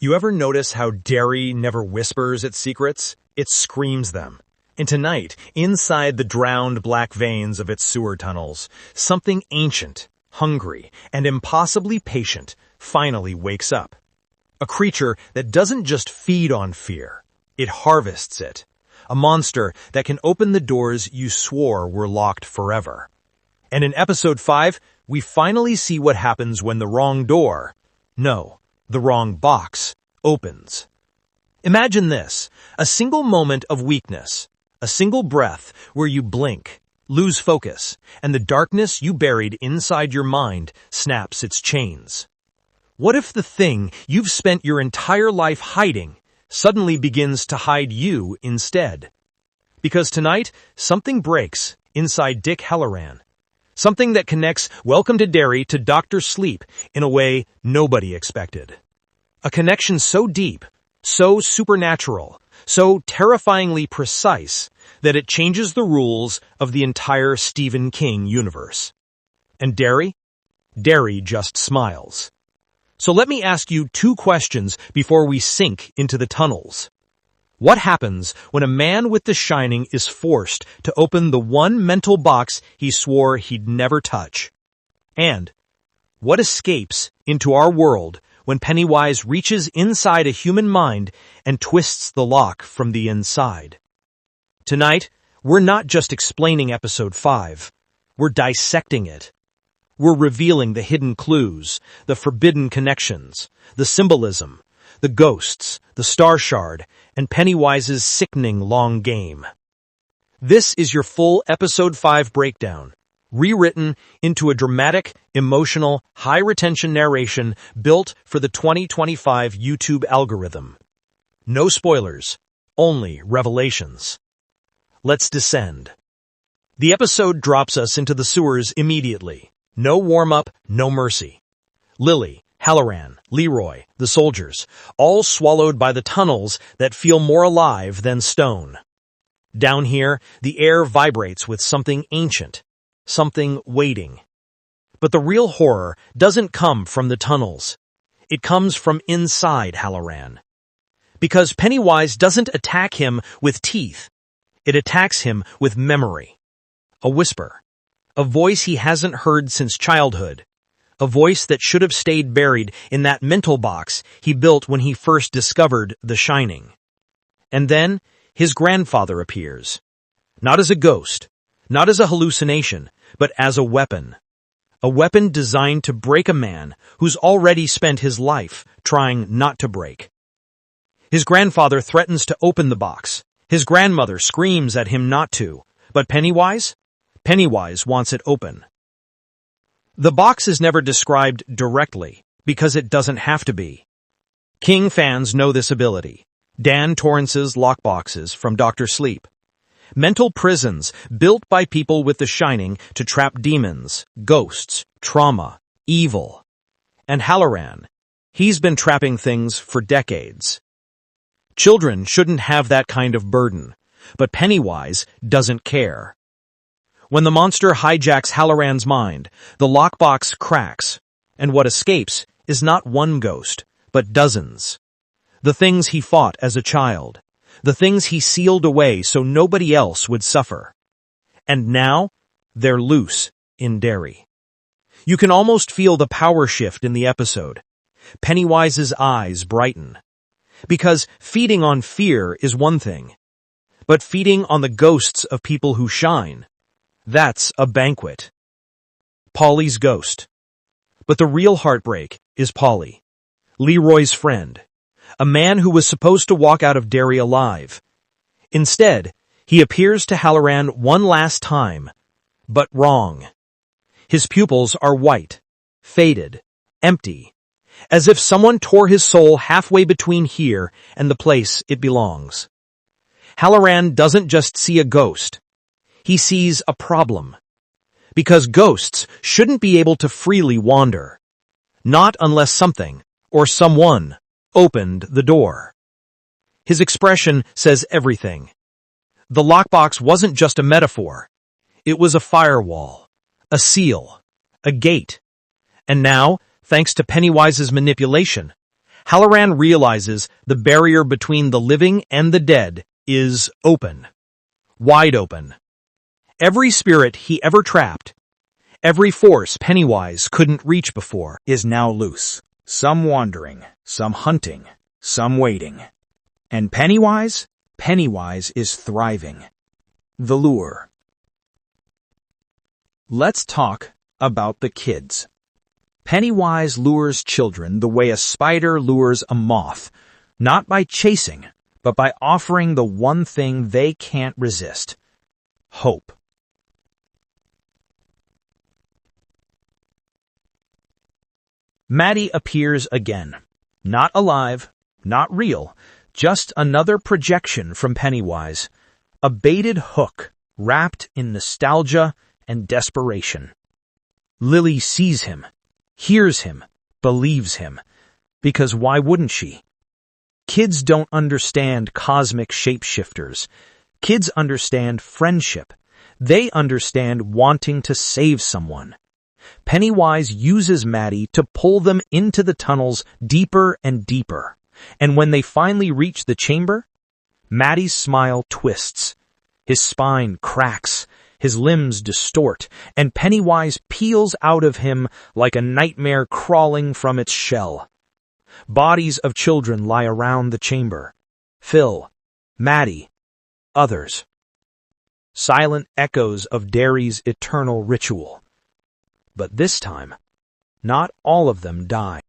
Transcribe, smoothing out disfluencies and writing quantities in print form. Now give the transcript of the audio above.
You ever notice how Derry never whispers its secrets? It screams them. And tonight, inside the drowned black veins of its sewer tunnels, something ancient, hungry, and impossibly patient finally wakes up. A creature that doesn't just feed on fear, it harvests it. A monster that can open the doors you swore were locked forever. And in episode 5, we finally see what happens when the wrong door, no, the wrong box, opens. Imagine this, a single moment of weakness, a single breath where you blink, lose focus, and the darkness you buried inside your mind snaps its chains. What if the thing you've spent your entire life hiding suddenly begins to hide you instead? Because tonight, something breaks inside Dick Halloran. Something that connects Welcome to Derry to Dr. Sleep in a way nobody expected. A connection so deep, so supernatural, so terrifyingly precise that it changes the rules of the entire Stephen King universe. And Derry? Derry just smiles. So let me ask you 2 questions before we sink into the tunnels. What happens when a man with The Shining is forced to open the one mental box he swore he'd never touch? And what escapes into our world when Pennywise reaches inside a human mind and twists the lock from the inside? Tonight, we're not just explaining episode 5. We're dissecting it. We're revealing the hidden clues, the forbidden connections, the symbolism, the ghosts, the star shard, and Pennywise's sickening long game. This is your full episode 5 breakdown, rewritten into a dramatic, emotional, high-retention narration built for the 2025 YouTube algorithm. No spoilers, only revelations. Let's descend. The episode drops us into the sewers immediately. No warm-up, no mercy. Lily, Halloran, Leroy, the soldiers, all swallowed by the tunnels that feel more alive than stone. Down here, the air vibrates with something ancient, something waiting. But the real horror doesn't come from the tunnels. It comes from inside Halloran. Because Pennywise doesn't attack him with teeth. It attacks him with memory. A whisper. A voice he hasn't heard since childhood. A voice that should have stayed buried in that mental box he built when he first discovered The Shining. And then, his grandfather appears. Not as a ghost, not as a hallucination, but as a weapon. A weapon designed to break a man who's already spent his life trying not to break. His grandfather threatens to open the box. His grandmother screams at him not to. But Pennywise? Pennywise wants it open. The box is never described directly, because it doesn't have to be. King fans know this ability. Dan Torrance's lockboxes from Dr. Sleep. Mental prisons built by people with The Shining to trap demons, ghosts, trauma, evil. And Halloran, he's been trapping things for decades. Children shouldn't have that kind of burden, but Pennywise doesn't care. When the monster hijacks Halloran's mind, the lockbox cracks, and what escapes is not one ghost, but dozens. The things he fought as a child, the things he sealed away so nobody else would suffer. And now, they're loose in Derry. You can almost feel the power shift in the episode. Pennywise's eyes brighten. Because feeding on fear is one thing, but feeding on the ghosts of people who shine, that's a banquet. Polly's ghost. But the real heartbreak is Polly, Leroy's friend, a man who was supposed to walk out of Derry alive. Instead, he appears to Halloran one last time, but wrong. His pupils are white, faded, empty, as if someone tore his soul halfway between here and the place it belongs. Halloran doesn't just see a ghost. He sees a problem. Because ghosts shouldn't be able to freely wander. Not unless something, or someone, opened the door. His expression says everything. The lockbox wasn't just a metaphor. It was a firewall, a seal, a gate. And now, thanks to Pennywise's manipulation, Halloran realizes the barrier between the living and the dead is open. Wide open. Every spirit he ever trapped, every force Pennywise couldn't reach before, is now loose. Some wandering, some hunting, some waiting. And Pennywise is thriving. The lure. Let's talk about the kids. Pennywise lures children the way a spider lures a moth, not by chasing, but by offering the one thing they can't resist: hope. Maddie appears again. Not alive, not real, just another projection from Pennywise. A baited hook, wrapped in nostalgia and desperation. Lily sees him, hears him, believes him. Because why wouldn't she? Kids don't understand cosmic shapeshifters. Kids understand friendship. They understand wanting to save someone. Pennywise uses Maddie to pull them into the tunnels deeper and deeper. And when they finally reach the chamber, Maddie's smile twists. His spine cracks. His limbs distort, and Pennywise peels out of him like a nightmare crawling from its shell. Bodies of children lie around the chamber. Phil, Maddie, others. Silent echoes of Derry's eternal ritual. But this time, not all of them die.